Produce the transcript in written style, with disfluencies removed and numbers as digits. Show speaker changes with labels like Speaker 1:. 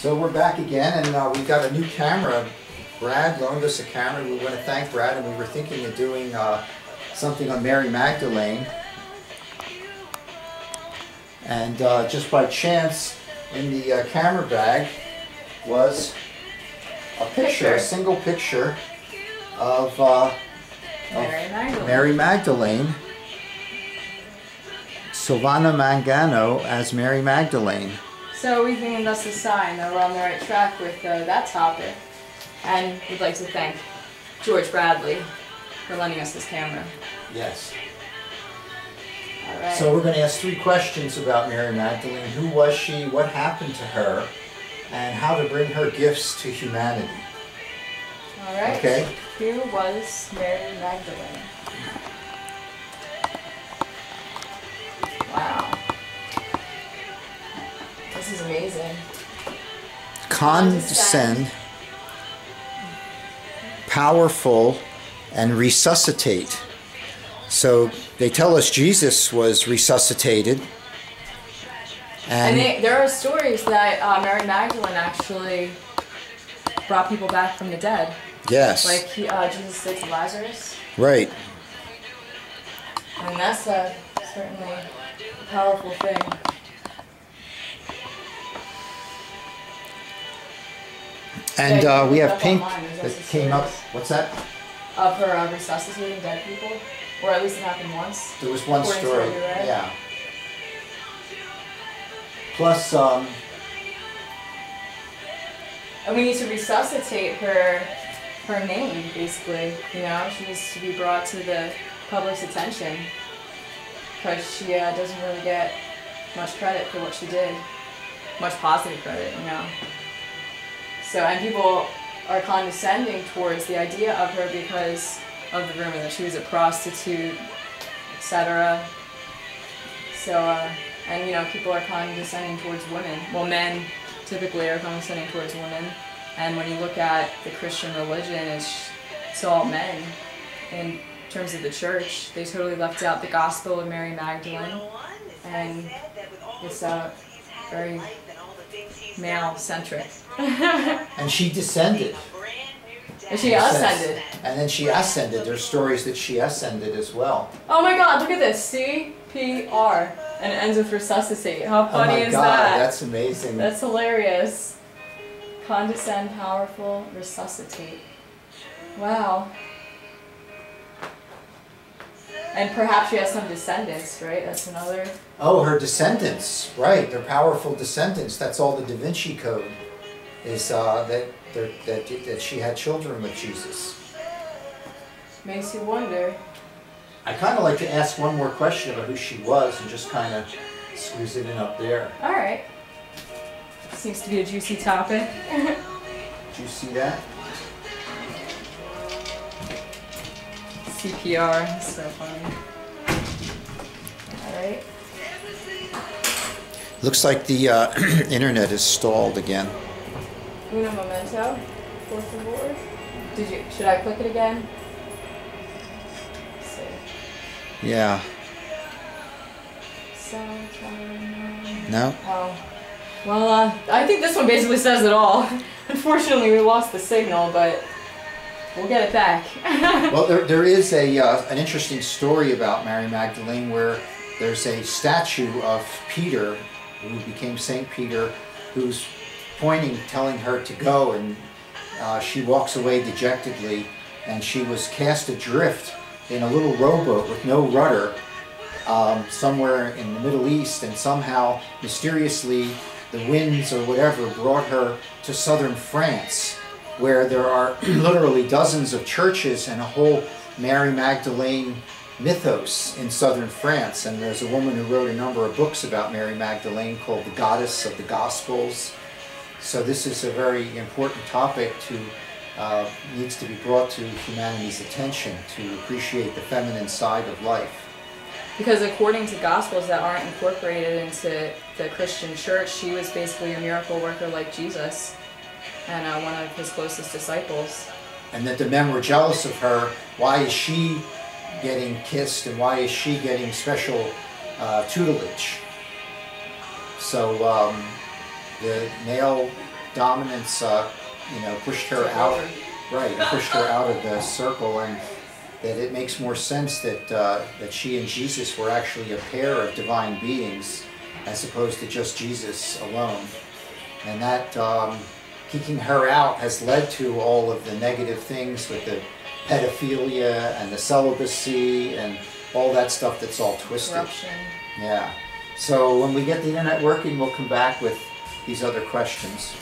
Speaker 1: So we're back again, and we've got a new camera. Brad loaned us a camera. We want to thank Brad, and we were thinking of doing something on Mary Magdalene. And just by chance, in the camera bag was a picture, a single picture of Mary Magdalene. Silvana Mangano as Mary Magdalene.
Speaker 2: So we think that's a sign that we're on the right track with that topic. And we'd like to thank George Bradley for lending us this camera.
Speaker 1: Yes.
Speaker 2: All right.
Speaker 1: So we're going to ask 3 questions about Mary Magdalene. Who was she? What happened to her? And how to bring her gifts to humanity.
Speaker 2: All right.
Speaker 1: Okay.
Speaker 2: Who was Mary Magdalene? Wow. This is amazing.
Speaker 1: Condescend, powerful, and resuscitate. So they tell us Jesus was resuscitated.
Speaker 2: And there are stories that Mary Magdalene actually brought people back from the dead.
Speaker 1: Yes.
Speaker 2: Like Jesus did to Lazarus.
Speaker 1: Right.
Speaker 2: And that's certainly a powerful thing.
Speaker 1: And we have pink that came up. What's that?
Speaker 2: Of her resuscitating dead people? Or at least it happened once?
Speaker 1: There was one story. Yeah. Plus,
Speaker 2: and we need to resuscitate her name, basically. You know, she needs to be brought to the public's attention. Because she doesn't really get much credit for what she did. Much positive credit, you know. So, and people are condescending towards the idea of her because of the rumor that she was a prostitute, etc. So, and you know, people are condescending towards women. Well, men typically are condescending towards women. And when you look at the Christian religion, it's all men. In terms of the church, they totally left out the gospel of Mary Magdalene. And it's very male-centric.
Speaker 1: and she descended.
Speaker 2: And she ascended.
Speaker 1: And then she ascended. There's stories that she ascended as well.
Speaker 2: Oh my God, look at this. CPR. And it ends with resuscitate. How funny is that?
Speaker 1: Oh my God, that's amazing.
Speaker 2: That's hilarious. Condescend, powerful, resuscitate. Wow. And perhaps she has some descendants, right? That's another...
Speaker 1: Oh, her descendants. Right, they're powerful descendants. That's all the Da Vinci Code is that she had children with Jesus.
Speaker 2: Makes you wonder.
Speaker 1: I kind of like to ask one more question about who she was and just kind of squeeze it in up there.
Speaker 2: All right. Seems to be a juicy topic.
Speaker 1: Did you see that?
Speaker 2: CPR, so funny. Alright.
Speaker 1: Looks like the internet is stalled again.
Speaker 2: Uno momento, por favor. Should I click it again? Let's see.
Speaker 1: Yeah. No?
Speaker 2: Oh. Well, I think this one basically says it all. Unfortunately, we lost the signal, but we'll get it back.
Speaker 1: Well, there is an interesting story about Mary Magdalene where there's a statue of Peter, who became Saint Peter, who's pointing, telling her to go, and she walks away dejectedly, and she was cast adrift in a little rowboat with no rudder somewhere in the Middle East, and somehow, mysteriously, the winds or whatever brought her to southern France, where there are literally dozens of churches and a whole Mary Magdalene mythos in southern France. And there's a woman who wrote a number of books about Mary Magdalene called The Goddess of the Gospels. So this is a very important topic needs to be brought to humanity's attention to appreciate the feminine side of life.
Speaker 2: Because according to Gospels that aren't incorporated into the Christian church, she was basically a miracle worker like Jesus and one of his closest disciples.
Speaker 1: And that the men were jealous of her. Why is she getting kissed and why is she getting special tutelage? So the male dominance, pushed her out, right, pushed her out of the circle, and that it makes more sense that that she and Jesus were actually a pair of divine beings, as opposed to just Jesus alone, and that kicking her out has led to all of the negative things with the pedophilia and the celibacy and all that stuff that's all twisted.
Speaker 2: Corruption.
Speaker 1: Yeah. So when we get the internet working, we'll come back with these other questions.